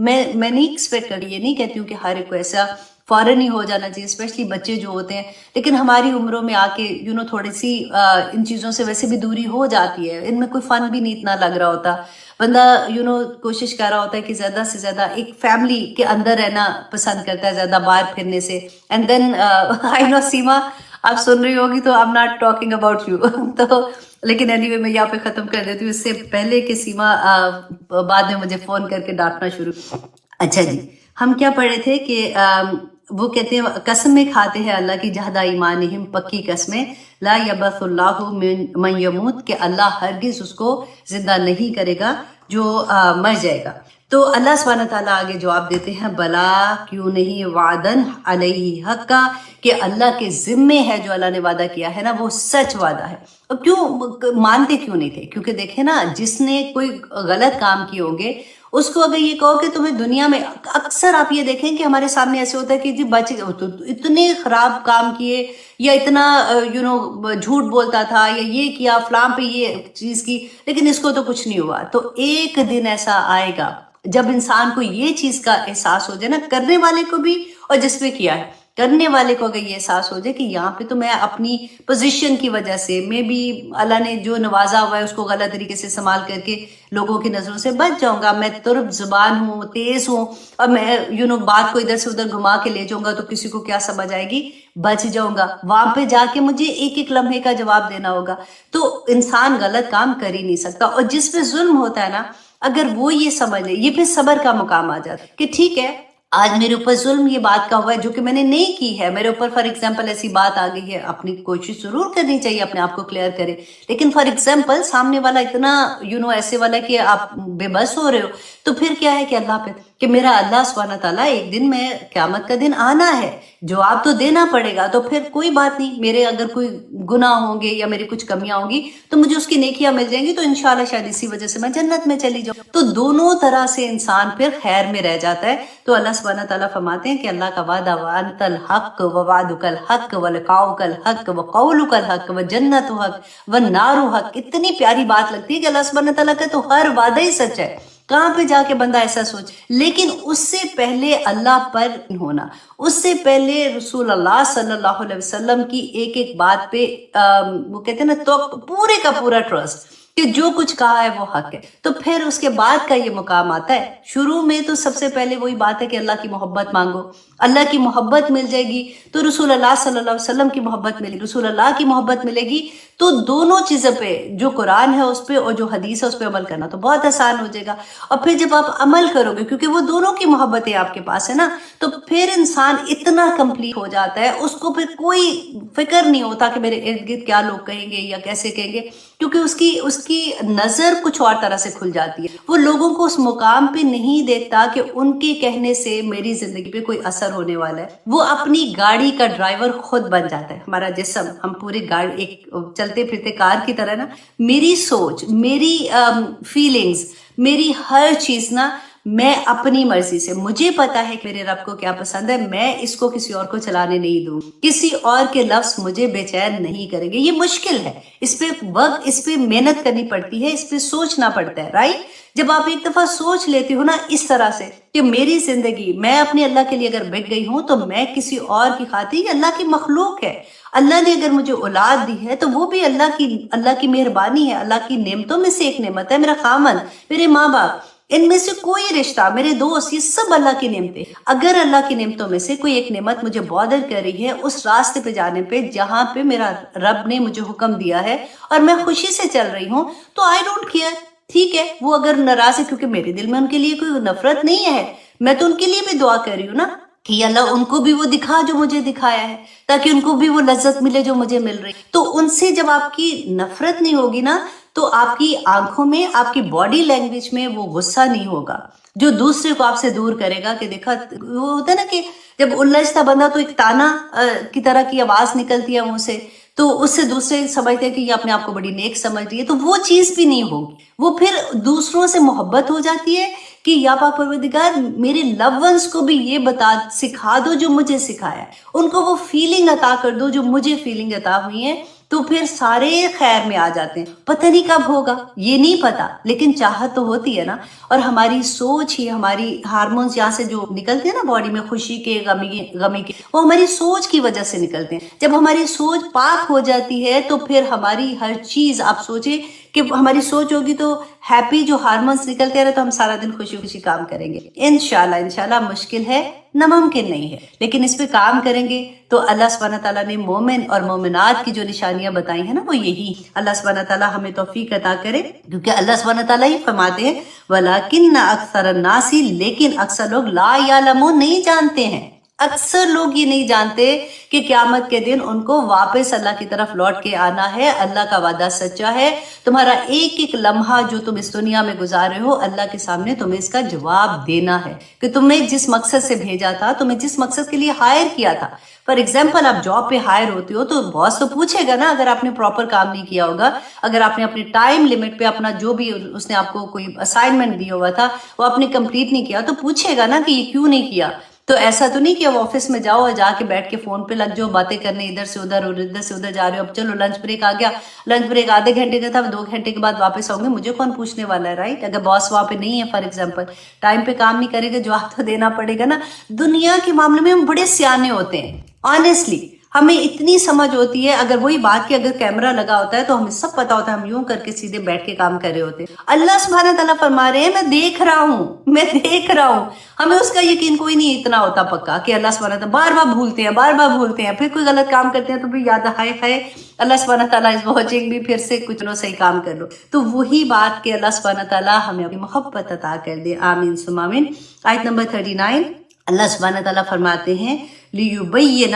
میں نہیں ایکسپیکٹ کری، یہ نہیں کہتی ہوں کہ ہر ایک کو ایسا فوراً ہی ہو جانا چاہیے، اسپیشلی بچے جو ہوتے ہیں، لیکن ہماری عمروں میں آ کے تھوڑی سی ان چیزوں سے ویسے بھی دوری ہو جاتی ہے، ان میں کوئی فن بھی نہیں اتنا لگ رہا ہوتا، بندہ کوشش کر رہا ہوتا ہے کہ زیادہ سے زیادہ ایک فیملی کے اندر رہنا پسند کرتا ہے زیادہ باہر پھرنے سے. اینڈ دین آئی نو سیما آپ سن رہی ہوگی تو I'm not talking about you تو لیکن anyway میں یہاں پہ ختم کر دیتی ہوں اس سے پہلے کہ سیما بعد میں مجھے فون کر کے ڈانٹنا شروع. اچھا جی، ہم کیا پڑھے تھے کہ وہ کہتے ہیں قسمیں کھاتے ہیں اللہ کی جہدہ ایمانہم، پکی قسمیں، لا یبعث اللہ من یموت، کہ اللہ ہرگز اس کو زندہ نہیں کرے گا جو مر جائے گا. تو اللہ سبحانہ تعالیٰ آگے جواب دیتے ہیں بلا کیوں نہیں، وعدن علیہ حقا، کہ اللہ کے ذمے ہے جو اللہ نے وعدہ کیا ہے نا وہ سچ وعدہ ہے. اب کیوں مانتے کیوں نہیں تھے؟ کیونکہ دیکھیں نا، جس نے کوئی غلط کام کیے ہوں گے اس کو اگر یہ کہو کہ تمہیں دنیا میں، اکثر آپ یہ دیکھیں کہ ہمارے سامنے ایسے ہوتا ہے کہ جی بچے اتنے خراب کام کیے یا اتنا جھوٹ بولتا تھا یا یہ کیا فلاں پہ یہ چیز کی، لیکن اس کو تو کچھ نہیں ہوا. تو ایک دن ایسا آئے گا جب انسان کو یہ چیز کا احساس ہو جائے نا، کرنے والے کو بھی اور جس پہ کیا ہے، کرنے والے کو اگر یہ احساس ہو جائے کہ یہاں پہ تو میں اپنی پوزیشن کی وجہ سے، میں بھی اللہ نے جو نوازا ہوا ہے اس کو غلط طریقے سے استعمال کر کے لوگوں کی نظروں سے بچ جاؤں گا، میں ترب زبان ہوں، تیز ہوں، اور میں بات کو ادھر سے ادھر گھما کے لے جاؤں گا تو کسی کو کیا سمجھ آئے گی، بچ جاؤں گا. وہاں پہ جا کے مجھے ایک ایک لمحے کا جواب دینا ہوگا. تو انسان غلط کام کر ہی نہیں سکتا. اور جس پہ ظلم ہوتا ہے نا، اگر وہ یہ سمجھ لے، یہ پھر صبر کا مقام آ جاتا ہے کہ ٹھیک ہے آج میرے اوپر ظلم یہ بات کا ہوا ہے جو کہ میں نے نہیں کی ہے، میرے اوپر فار ایگزامپل ایسی بات آ گئی ہے، اپنی کوشش ضرور کرنی چاہیے اپنے آپ کو کلیئر کرے، لیکن فار ایگزامپل سامنے والا اتنا ایسے والا کہ آپ بے بس ہو رہے ہو، تو پھر کیا ہے کہ اللہ پہ کہ میرا اللہ سبحانہ تعالیٰ ایک دن میں قیامت کا دن آنا ہے، جواب تو دینا پڑے گا، تو پھر کوئی بات نہیں، میرے اگر کوئی گناہ ہوں گے یا میری کچھ کمیاں ہوں گی تو مجھے اس کی نیکیاں مل جائیں گی، تو انشاءاللہ شاید اسی وجہ سے میں جنت میں چلی جاؤں. تو دونوں طرح سے انسان پھر خیر میں رہ جاتا ہے. تو اللہ سبحانہ تعالیٰ فرماتے ہیں کہ اللہ کا وعدہ وَأَنْتَ الْحَقُّ وَوَعْدُكَ الْحَقُّ وَلِقَاؤُكَ الْحَقُّ وَقَوْلُكَ الْحَقُّ وَجَنَّتُ حَقٌّ وَالنَّارُ حَقٌّ. اتنی پیاری بات لگتی ہے کہ اللہ سبحانہ تعالیٰ کا تو ہر وعدہ ہی سچ ہے. کہاں پہ جا کے بندہ ایسا سوچ، لیکن اس سے پہلے اللہ پر ہونا، اس سے پہلے رسول اللہ صلی اللہ علیہ وسلم کی ایک ایک بات پہ وہ کہتے ہیں نا تو پورے کا پورا ٹرسٹ کہ جو کچھ کہا ہے وہ حق ہے. تو پھر اس کے بعد کا یہ مقام آتا ہے. شروع میں تو سب سے پہلے وہی بات ہے کہ اللہ کی محبت مانگو، اللہ کی محبت مل جائے گی تو رسول اللہ صلی اللہ علیہ وسلم کی محبت ملے گی، رسول اللہ کی محبت ملے گی تو دونوں چیزوں پہ، جو قرآن ہے اس پہ اور جو حدیث ہے اس پہ عمل کرنا تو بہت آسان ہو جائے گا. اور پھر جب آپ عمل کرو گے، کیونکہ وہ دونوں کی محبتیں آپ کے پاس ہے نا، تو پھر انسان اتنا کمپلیٹ ہو جاتا ہے، اس کو پھر کوئی فکر نہیں ہوتا کہ میرے ارد گرد کیا لوگ کہیں گے یا کیسے کہیں گے، کیونکہ اس کی نظر کچھ اور طرح سے کھل جاتی ہے. وہ لوگوں کو اس مقام پہ نہیں دیکھتا کہ ان کے کہنے سے میری زندگی پہ کوئی اثر ہونے والا ہے. وہ اپنی گاڑی کا ڈرائیور خود بن جاتا ہے. ہمارا جسم، ہم پوری گاڑی ایک چلتے پھرتے کار کی طرح نا، میری سوچ، میری فیلنگز، میری ہر چیز نا میں اپنی مرضی سے، مجھے پتا ہے کہ میرے رب کو کیا پسند ہے، میں اس کو کسی اور کو چلانے نہیں دوں، کسی اور کے لفظ مجھے بے چین نہیں کریں گے. یہ مشکل ہے، اس پہ وقت، اس پہ محنت کرنی پڑتی ہے، اس پہ سوچنا پڑتا ہے، رائٹ. جب آپ ایک دفعہ سوچ لیتی ہو نا اس طرح سے کہ میری زندگی میں اپنے اللہ کے لیے اگر بٹ گئی ہوں تو میں کسی اور کی خاطر، یہ اللہ کی مخلوق ہے، اللہ نے اگر مجھے اولاد دی ہے تو وہ بھی اللہ کی مہربانی ہے، اللہ کی نعمتوں میں سے ایک نعمت ہے. میرا خامن، میرے ماں باپ، ان میں سے کوئی رشتہ، میرے دوست، یہ سب اللہ کی نعمتیں. اگر اللہ کی نعمتوں میں سے کوئی ایک نعمت مجھے بادر کر رہی ہے اس راستے پہ جانے پہ جہاں پہ میرا رب نے مجھے حکم دیا ہے اور میں خوشی سے چل رہی ہوں، تو آئی ڈونٹ کیئر. ٹھیک ہے، وہ اگر ناراض ہے، کیونکہ میرے دل میں ان کے لیے کوئی نفرت نہیں ہے، میں تو ان کے لیے بھی دعا کر رہی ہوں نا کہ اللہ ان کو بھی وہ دکھا جو مجھے دکھایا ہے، تاکہ ان کو بھی وہ لذت ملے جو مجھے مل رہی. تو ان سے جب آپ کی نفرت نہیں ہوگی نا، تو آپ کی آنکھوں میں، آپ کی باڈی لینگویج میں وہ غصہ نہیں ہوگا جو دوسرے کو آپ سے دور کرے گا. کہ دیکھا، وہ ہوتا ہے نا کہ جب الجھتا بندہ تو ایک تانا کی طرح کی آواز نکلتی ہے منہ سے، تو اس سے دوسرے سمجھتے ہیں کہ یہ اپنے آپ کو بڑی نیک سمجھ رہی ہے، تو وہ چیز بھی نہیں ہوگی. وہ پھر دوسروں سے محبت ہو جاتی ہے کہ یا پاک پروردگار میرے لو ونس کو بھی یہ سکھا دو جو مجھے سکھایا ہے، ان کو وہ فیلنگ عطا کر دو جو مجھے فیلنگ عطا ہوئی ہے. تو پھر سارے خیر میں آ جاتے ہیں. پتہ نہیں کب ہوگا، یہ نہیں پتا، لیکن چاہت تو ہوتی ہے نا. اور ہماری سوچ ہی، ہماری ہارمونز یہاں سے جو نکلتے ہیں نا باڈی میں، خوشی کے، غمی کے، وہ ہماری سوچ کی وجہ سے نکلتے ہیں. جب ہماری سوچ پاک ہو جاتی ہے تو پھر ہماری ہر چیز، آپ سوچیں کہ ہماری سوچ ہوگی تو ہیپی جو ہارمونس نکلتے رہے تو ہم سارا دن خوشی خوشی کام کریں گے. انشاءاللہ مشکل ہے، ناممکن نہیں ہے، لیکن اس پہ کام کریں گے تو اللہ سبحانہ تعالیٰ نے مومن اور مومنات کی جو نشانیاں بتائی ہیں نا، وہ یہی. اللہ سبحانہ تعالیٰ ہمیں توفیق عطا کرے، کیونکہ اللہ سبحانہ تعالیٰ ہی فرماتے ہیں وَلَكِنَّ أَكْثَرَ النَّاسِ، لیکن اکثر لوگ لا یعلمون، نہیں جانتے ہیں. اکثر لوگ یہ نہیں جانتے کہ قیامت کے دن ان کو واپس اللہ کی طرف لوٹ کے آنا ہے. اللہ کا وعدہ سچا ہے. تمہارا ایک ایک لمحہ جو تم اس دنیا میں گزار رہے ہو، اللہ کے سامنے تمہیں اس کا جواب دینا ہے کہ تمہیں جس مقصد سے بھیجا تھا، تمہیں جس مقصد کے لیے ہائر کیا تھا. فار ایگزامپل، آپ جاب پہ ہائر ہوتے ہو تو باس تو پوچھے گا نا، اگر آپ نے پراپر کام نہیں کیا ہوگا، اگر آپ نے اپنی ٹائم لمٹ پہ اپنا جو بھی اس نے آپ کو کوئی اسائنمنٹ دیا ہوا تھا وہ آپ نے کمپلیٹ نہیں کیا، تو پوچھے گا نا کہ یہ کیوں نہیں کیا. تو ایسا تو نہیں کہ اب آفس میں جاؤ اور جا کے بیٹھ کے فون پہ لگ جاؤ، باتیں کرنے ادھر سے ادھر اور ادھر سے ادھر جا رہے ہو. اب چلو لنچ بریک آ گیا، لنچ بریک آدھے گھنٹے کا تھا، 2 گھنٹے کے بعد واپس آؤں گے، مجھے کون پوچھنے والا ہے، رائٹ؟ اگر باس وہاں پہ نہیں ہے فار ایگزامپل، ٹائم پہ کام نہیں کرے گا، جواب تو دینا پڑے گا نا. دنیا کے معاملے میں ہم بڑے سیانے ہوتے ہیں، آنیسٹلی ہمیں اتنی سمجھ ہوتی ہے. اگر وہی بات کہ اگر کیمرہ لگا ہوتا ہے تو ہمیں سب پتا ہوتا ہے، ہم یوں کر کے سیدھے بیٹھ کے کام کر رہے ہوتے ہیں. اللہ سبحانہ تعالیٰ فرما رہے ہیں میں دیکھ رہا ہوں، میں دیکھ رہا ہوں. ہمیں اس کا یقین کوئی نہیں اتنا ہوتا پکا کہ اللہ سبحانہ تعالیٰ بار بار بھولتے ہیں، پھر کوئی غلط کام کرتے ہیں تو بھی یاد ہے اللہ سبحانہ تعالیٰ از واچنگ بھی، پھر سے کچھ نہ صحیح کام کر لو. تو وہی بات کہ اللہ سبحانہ تعالیٰ ہمیں اپنی محبت عطا کر دے. آمین ثم آمین. آیت نمبر 39 اللہ سبحانہ تعالیٰ فرماتے ہیں لیبین،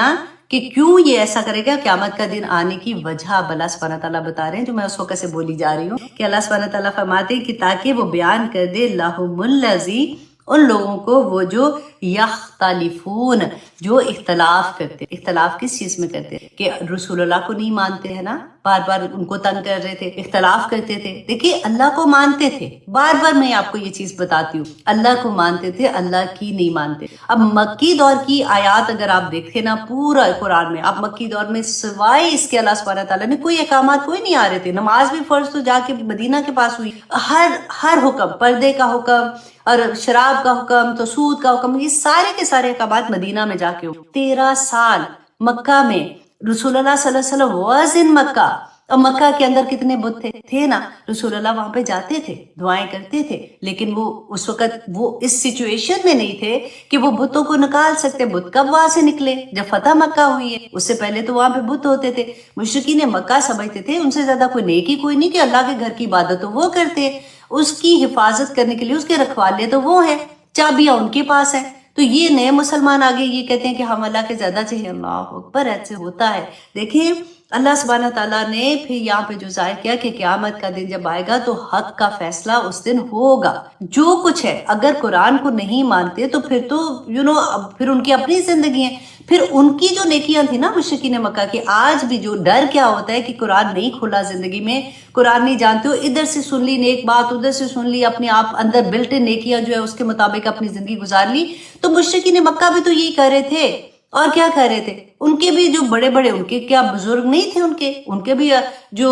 کہ کیوں یہ ایسا کرے گا. قیامت کا دن آنے کی وجہ اب اللہ سبحانہ تعالیٰ بتا رہے ہیں، جو میں اس وقت سے بولی جا رہی ہوں، کہ اللہ سبحانہ تعالیٰ فرماتے ہیں کہ تاکہ وہ بیان کر دے لہم الذی، ان لوگوں کو وہ جو یختلفون، جو اختلاف کرتے. اختلاف کس چیز میں کرتے؟ کہ رسول اللہ کو نہیں مانتے ہیں نا، بار بار ان کو تنگ کر رہے تھے، اختلاف کرتے تھے. دیکھیے اللہ کو مانتے تھے، بار بار میں آپ کو یہ چیز بتاتی ہوں، اللہ کو مانتے تھے، اللہ کی نہیں مانتے. اب مکی دور کی آیات اگر آپ دیکھیں نا پورا قرآن میں، آپ مکی دور میں سوائے اس کے اللہ سبحانہ تعالیٰ نے کوئی احکامات کوئی نہیں آ رہے تھے. نماز بھی فرض تو جا کے مدینہ کے پاس ہوئی. ہر حکم، پردے کا حکم اور شراب کا حکم، تو سود کا حکم، یہ سارے کے سارے احکامات مدینہ میں جا کے 13 سال مکہ میں رسول اللہ صلی اللہ علیہ وسلم واز ان مکہ. اور مکہ کے اندر کتنے بت تھے نا، رسول اللہ وہاں پہ جاتے تھے، دعائیں کرتے تھے، لیکن وہ اس وقت وہ اس سچویشن میں نہیں تھے کہ وہ بتوں کو نکال سکتے. بت کب وہاں سے نکلے؟ جب فتح مکہ ہوئی ہے. اس سے پہلے تو وہاں پہ بت ہوتے تھے. مشرکین مکہ سمجھتے تھے ان سے زیادہ کوئی نیکی کوئی نہیں، کہ اللہ کے گھر کی عبادت تو وہ کرتے، اس کی حفاظت کرنے کے لیے اس کے رکھوالے تو وہ ہیں، چابیاں ان کے پاس ہیں. تو یہ نئے مسلمان آگے یہ کہتے ہیں کہ ہم اللہ کے زیادہ چاہیے. اللہ اکبر، ایسے ہوتا ہے. دیکھیں اللہ سبحانہ تعالیٰ نے پھر یہاں پہ جو ظاہر کیا کہ قیامت کا دن جب آئے گا تو حق کا فیصلہ اس دن ہوگا. جو کچھ ہے، اگر قرآن کو نہیں مانتے تو پھر تو پھر ان کی اپنی زندگی ہیں، پھر ان کی جو نیکیاں تھیں نا مشرکین مکہ کی. آج بھی جو ڈر کیا ہوتا ہے کہ قرآن نہیں کھلا زندگی میں، قرآن نہیں جانتے ہو، ادھر سے سن لی نیک بات، ادھر سے سن لی، اپنے آپ اندر بلٹ ان نیکیاں جو ہے اس کے مطابق اپنی زندگی گزار لی. تو مشرکین مکہ بھی تو یہی کر رہے تھے. اور کیا کر رہے تھے؟ ان کے بھی جو بڑے بڑے، ان کے کیا بزرگ نہیں تھے، ان کے بھی جو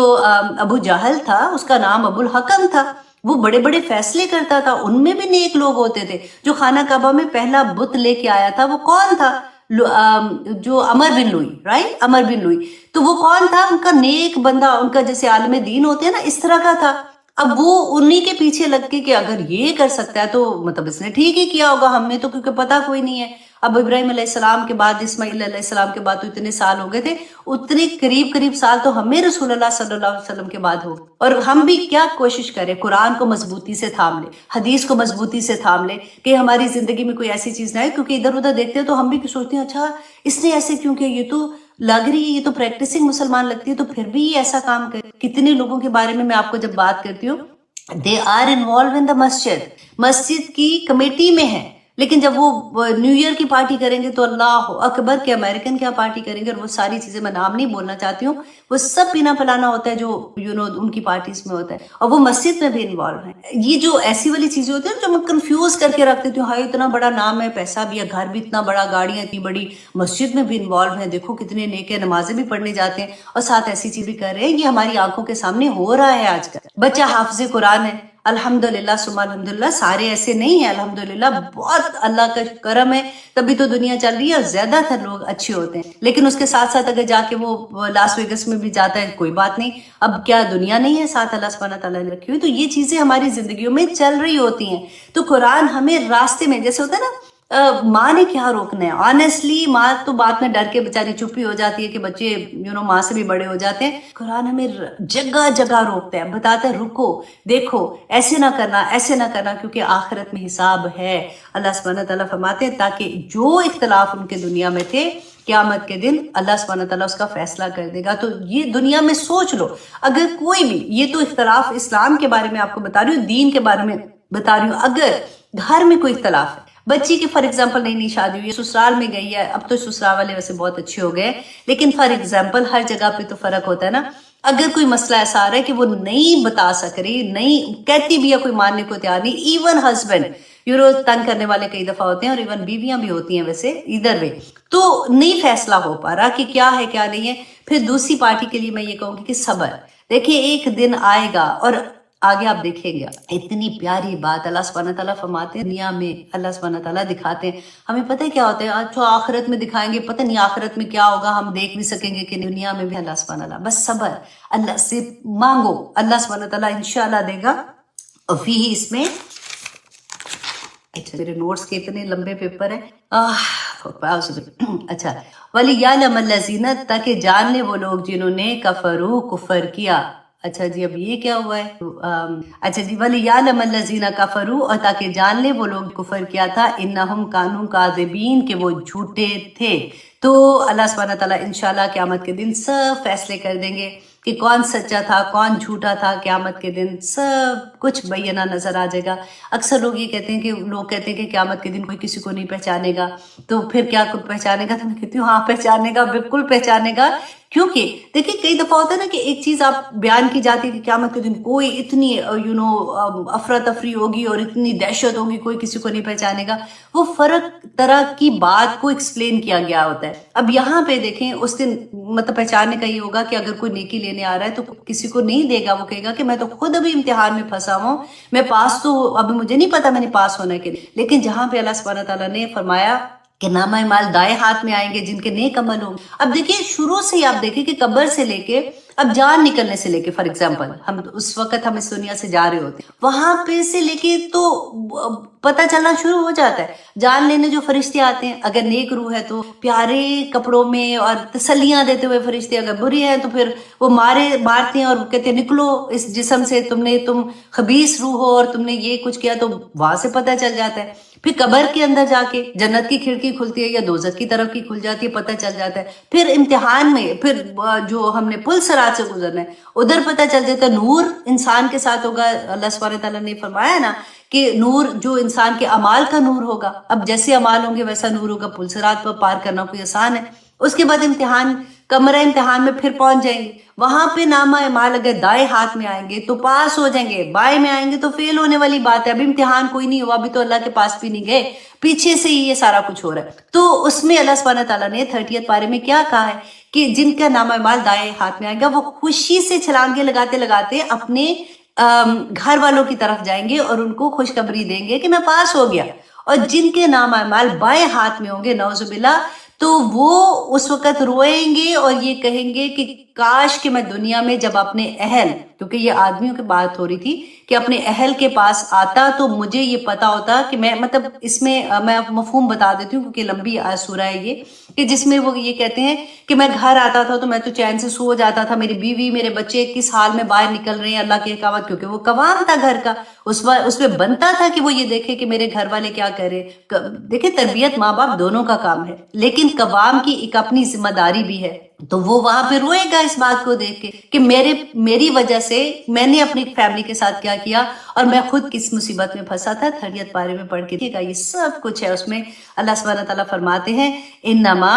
ابو جہل تھا، اس کا نام ابو الحکم تھا، وہ بڑے بڑے فیصلے کرتا تھا. ان میں بھی نیک لوگ ہوتے تھے. جو خانہ کعبہ میں پہلا بت لے کے آیا تھا وہ کون تھا؟ جو عمر بن لوئی، رائٹ، عمر بن لوئی. تو وہ کون تھا؟ ان کا نیک بندہ، ان کا جیسے عالم دین ہوتے ہیں نا، اس طرح کا تھا. اب وہ انہی کے پیچھے لگ کے کہ اگر یہ کر سکتا ہے تو مطلب اس نے ٹھیک ہی کیا ہوگا، ہم نے تو کیونکہ پتا کوئی نہیں ہے. اب ابراہیم علیہ السلام کے بعد، اسماعیل علیہ السلام کے بعد تو اتنے سال ہو گئے تھے، اتنے قریب سال تو ہمیں رسول اللہ صلی اللہ علیہ وسلم کے بعد ہو. اور ہم بھی کیا کوشش کریں، قرآن کو مضبوطی سے تھام لیں، حدیث کو مضبوطی سے تھام لیں، کہ ہماری زندگی میں کوئی ایسی چیز نہ ہے. کیونکہ ادھر ادھر دیکھتے ہیں تو ہم بھی سوچتے ہیں اچھا اس نے ایسے کیوں کیا، یہ تو لگ رہی ہے یہ تو پریکٹسنگ مسلمان لگتی ہے، تو پھر بھی یہ ایسا کام کرے. کتنے لوگوں کے بارے میں آپ کو جب بات کرتی ہوں، they are involved in the مسجد کی کمیٹی میں ہے، لیکن جب وہ نیو ایئر کی پارٹی کریں گے تو اللہ اکبر کہ امریکن کیا پارٹی کریں گے، اور وہ ساری چیزیں میں نام نہیں بولنا چاہتی ہوں، وہ سب پینا پلانا ہوتا ہے جو ان کی پارٹیز میں ہوتا ہے، اور وہ مسجد میں بھی انوالو ہیں۔ یہ جو ایسی والی چیزیں ہوتی ہیں جو میں کنفیوز کر کے رکھ دیتی ہوں، ہائی اتنا بڑا نام ہے، پیسہ بھی ہے، گھر بھی اتنا بڑا، گاڑیاں اتنی بڑی، مسجد میں بھی انوالو ہیں، دیکھو کتنے نیک ہیں، نمازیں بھی پڑھنے جاتے ہیں اور ساتھ ایسی چیز بھی کر رہے ہیں۔ یہ ہماری آنکھوں کے سامنے ہو رہا ہے آج کل۔ بچہ حافظ قرآن ہے، الحمدللہ ثم الحمدللہ، سارے ایسے نہیں ہیں، الحمدللہ بہت اللہ کا کرم ہے، تبھی تو دنیا چل رہی ہے، اور زیادہ تر لوگ اچھے ہوتے ہیں، لیکن اس کے ساتھ ساتھ اگر جا کے وہ لاس ویگس میں بھی جاتا ہے کوئی بات نہیں، اب کیا دنیا نہیں ہے ساتھ اللہ سبحانہ تعالیٰ نے رکھی ہوئی؟ تو یہ چیزیں ہماری زندگیوں میں چل رہی ہوتی ہیں، تو قرآن ہمیں راستے میں، جیسے ہوتا ہے نا ماں نے کیا روکنا ہے، آنیسٹلی ماں تو بات میں ڈر کے بیچاری چپ ہی ہو جاتی ہے کہ بچے ماں سے بھی بڑے ہو جاتے ہیں۔ قرآن ہمیں جگہ جگہ روکتا ہے، بتاتا ہے رکو، دیکھو، ایسے نہ کرنا، ایسے نہ کرنا، کیونکہ آخرت میں حساب ہے۔ اللہ سبحانہ تعالیٰ فرماتے ہیں تاکہ جو اختلاف ان کے دنیا میں تھے، قیامت کے دن اللہ سبحانہ تعالیٰ اس کا فیصلہ کر دے گا۔ تو یہ دنیا میں سوچ لو، اگر کوئی بھی، یہ تو اختلاف اسلام کے بارے میں آپ کو بتا رہی ہوں، دین کے بارے میں بتا رہی ہوں، اگر گھر میں کوئی اختلاف ہے، بچی کی فار ایگزامپل نئی نئی شادی ہوئی ہے، سسرال میں گئی ہے، اب تو سسرال والے ویسے بہت اچھے ہو گئے، لیکن فار ایگزامپل ہر جگہ پہ تو فرق ہوتا ہے نا، اگر کوئی مسئلہ ایسا آ رہا ہے کہ وہ نہیں بتا سک رہی، نہیں کہتی بھی ہے، کوئی ماننے کو تیار نہیں، ایون ہسبینڈ تنگ کرنے والے کئی دفعہ ہوتے ہیں، اور ایون بیویاں بھی ہوتی ہیں ویسے ادھر بھی، تو نہیں فیصلہ ہو پا رہا کہ کیا ہے کیا نہیں ہے، پھر دوسری پارٹی کے لیے میں یہ کہوں گی کہ صبر۔ دیکھیں ایک دن آئے گا اور آگے آپ دیکھیں گے، اتنی پیاری بات اللہ سبحانہ تعالیٰ فرماتے ہیں، دنیا میں اللہ سبحانہ تعالیٰ دکھاتے ہیں، ہمیں پتہ ہے کیا ہوتا ہے، اچھا آخرت میں دکھائیں گے، پتہ نہیں آخرت میں کیا ہوگا، ہم دیکھ بھی سکیں گے کہ دنیا میں بھی اللہ سبحانہ تعالیٰ، بس صبر، اللہ سے مانگو، اللہ سبحانہ تعالیٰ انشاءاللہ دے گا۔ اور فی اس میں میرے نوٹس کے اتنے لمبے پیپر ہیں، اچھا، وَلِيَعْلَمَ الَّذِينَ، تاکہ جان لے وہ لوگ جنہوں نے کفروا، کفر کیا۔ اچھا جی، اب یہ کیا ہوا ہے؟ اچھا جی، وَلِيَعْلَمَ الَّذِينَ كَفَرُوا، اور تاکہ جان لے وہ لوگ کفر کیا تھا، إِنَّهُمْ كَانُوا كَاذِبِينَ، کہ وہ جھوٹے تھے۔ تو اللہ سبحانہ تعالیٰ انشاءاللہ قیامت کے دن سب فیصلے کر دیں گے کہ کون سچا تھا، کون جھوٹا تھا، قیامت کے دن سب کچھ بینہ نظر آ جائے گا۔ اکثر لوگ یہ کہتے ہیں کہ کہ قیامت کے دن کوئی کسی کو نہیں پہچانے گا، تو پھر کیا کوئی پہچانے گا؟ تو میں کہتی ہوں ہاں پہچانے گا، بالکل پہچانے گا، کیونکہ دیکھیں کئی دفعہ ہوتا ہے نا کہ ایک چیز آپ بیان کی جاتی ہے کہ قیامت کے دن کوئی اتنی افراتفری ہوگی اور اتنی دہشت ہوگی، کوئی کسی کو نہیں پہچانے گا، وہ فرق طرح کی بات کو ایکسپلین کیا گیا ہوتا ہے۔ اب یہاں پہ دیکھیں اس دن مطلب پہچاننے کا یہ ہوگا کہ اگر کوئی نیکی لینے آ رہا ہے تو کسی کو نہیں دے گا، وہ کہے گا کہ میں تو خود ابھی امتحان میں پھنسا ہوں، میں پاس تو ابھی مجھے نہیں پتا میں نے پاس ہونا ہے کہ نہیں۔ لیکن جہاں پہ اللہ سبحانہ تعالیٰ نے فرمایا کہ نامہ اعمال دائیں ہاتھ میں آئیں گے جن کے نیک عمل ہوں، اب دیکھیں شروع سے ہی آپ دیکھیں کہ قبر سے لے کے اب جان نکلنے سے لے کے، فار ایگزامپل ہم اس وقت ہم اس دنیا سے جا رہے ہوتے ہیں، وہاں پہ سے لے کے تو پتہ چلنا شروع ہو جاتا ہے، جان لینے جو فرشتے آتے ہیں، اگر نیک روح ہے تو پیارے کپڑوں میں اور تسلیاں دیتے ہوئے فرشتے، اگر بری ہیں تو پھر وہ مارتے ہیں اور کہتے ہیں نکلو اس جسم سے، تم خبیث روح ہو اور تم نے یہ کچھ کیا، تو وہاں سے پتہ چل جاتا ہے۔ پھر قبر کے اندر جا کے جنت کی کھڑکی کھلتی ہے یا دوزخ کی طرف کی کھل جاتی ہے، پتہ چل جاتا ہے۔ پھر امتحان میں پھر جو ہم نے پل صراط سے گزرنا ہے ادھر پتہ چل جاتا ہے، نور انسان کے ساتھ ہوگا، اللہ سبحانہ تعالیٰ نے فرمایا نا کہ نور جو انسان کے اعمال کا نور ہوگا، اب جیسے اعمال ہوں گے ویسا نور ہوگا، پل صراط پر پار کرنا کوئی آسان ہے۔ اس کے بعد امتحان، کمرہ امتحان میں پھر پہنچ جائیں گے، وہاں پہ نامہ اعمال اگر دائیں ہاتھ میں آئیں گے تو پاس ہو جائیں گے، بائیں میں آئیں گے تو فیل ہونے والی بات ہے، ابھی امتحان کوئی نہیں ہوا، ابھی تو اللہ کے پاس بھی نہیں گئے، پیچھے سے ہی یہ سارا کچھ ہو رہا ہے۔ تو اس میں اللہ سبحانہ تعالیٰ نے 30 پارے میں کیا کہا ہے کہ جن کا نامہ اعمال دائیں ہاتھ میں آئے گا وہ خوشی سے چھلانگے لگاتے لگاتے اپنے گھر والوں کی طرف جائیں گے اور ان کو خوشخبری دیں گے کہ میں پاس ہو گیا، اور جن کے نامہ اعمال بائیں ہاتھ میں ہوں گے نعوذ باللہ، تو وہ اس وقت روئیں گے اور یہ کہیں گے کہ کاش کہ میں دنیا میں جب اپنے اہل، کیونکہ یہ آدمیوں کی بات ہو رہی تھی، کہ اپنے اہل کے پاس آتا تو مجھے یہ پتا ہوتا کہ میں مطلب اس میں میں مفہوم بتا دیتی ہوں کیونکہ لمبی سورہ ہے یہ، کہ جس میں وہ یہ کہتے ہیں کہ میں گھر آتا تھا تو میں تو چین سے سو جاتا تھا، میری بیوی میرے بچے کس حال میں باہر نکل رہے ہیں اللہ کے احکامات، کیونکہ وہ قوام تھا گھر کا، اس میں بنتا تھا کہ وہ یہ دیکھے کہ میرے گھر والے کیا کر رہے۔ دیکھیں تربیت ماں باپ دونوں کا کام ہے، لیکن قوام کی ایک اپنی ذمہ داری بھی ہے تو وہ وہاں پہ روئے گا اس بات کو دیکھ کے کہ میری وجہ سے میں نے اپنی فیملی کے ساتھ کیا کیا اور میں خود کس مصیبت میں پھنسا تھا. تھریت پارے میں پڑھ کے دیکھے گا, یہ سب کچھ ہے اس میں. اللہ سبحانہ تعالیٰ فرماتے ہیں انما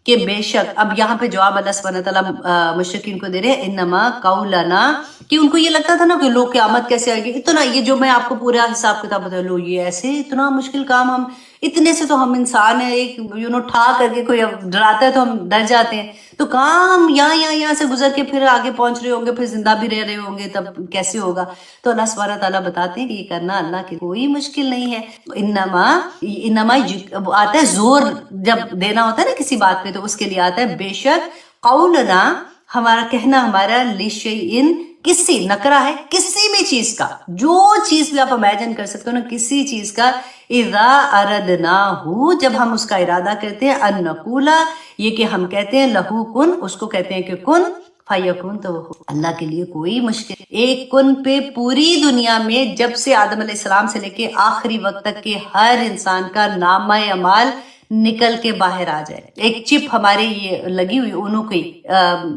کہ بے شک, اب یہاں پہ جواب اللہ سبحانہ تعالیٰ مشرکین کو دے رہے ہیں, انما قولنا, کہ ان کو یہ لگتا تھا نا کہ لوگ قیامت کیسے آئے گی, اتنا یہ جو میں آپ کو پورا حساب کتاب بتا لو, یہ ایسے اتنا مشکل کام, ہم اتنے سے تو ہم انسان ہیں, ایک ٹھا کر کے کوئی ڈراتا ہے تو ہم ڈر جاتے ہیں, تو کام یہاں سے گزر کے پھر آگے پہنچ رہے ہوں گے, پھر زندہ بھی رہ رہے ہوں گے, تب کیسے ہوگا. تو اللہ سبحانہ تعالیٰ بتاتے ہیں کہ یہ کرنا اللہ کے کوئی مشکل نہیں ہے. انما آتا ہے زور جب دینا ہوتا ہے نا کسی بات پہ, تو اس کے لیے آتا ہے بے شک قولنا, ہمارا کہنا ہمارا, لشیئن کسی, نکرا ہے کسی بھی چیز کا, جو چیز بھی آپ امیجن کر سکتے ہو نا, کسی چیز کا, اذا اردناہو, جب ہم اس کا ارادہ کرتے ہیں, ان نقولا, یہ کہ ہم کہتے ہیں, لہو کن, اس کو کہتے ہیں کہ کن, فیکون, تو وہ اللہ کے لیے کوئی مشکل. ایک کن پہ پوری دنیا میں جب سے آدم علیہ السلام سے لے کے آخری وقت تک کے ہر انسان کا نامہ اعمال نکل کے باہر آ جائے. ایک چپ ہمارے یہ لگی ہوئی انہوں کی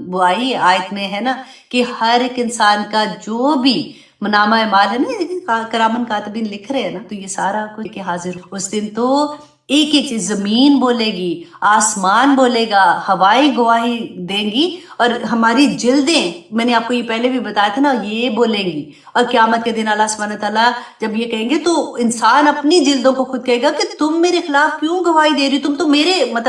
وہ آئی آیت میں ہے نا, کہ ہر ایک انسان کا جو بھی نامہ اعمال ہے نا, کرامن کاتبین لکھ رہے ہیں نا, تو یہ سارا کچھ حاضر اس دن. تو ایک ایک چیز, زمین بولے گی, آسمان بولے گا, ہوائیں گواہی دیں گی, اور ہماری جلدیں, میں نے آپ کو یہ پہلے بھی بتایا تھا نا, یہ بولیں گی. اور قیامت کے دن اللہ سبحانہ تعالیٰ جب یہ کہیں گے تو انسان اپنی جلدوں کو خود کہے گا کہ تم میرے خلاف کیوں گواہی دے رہی, تم تو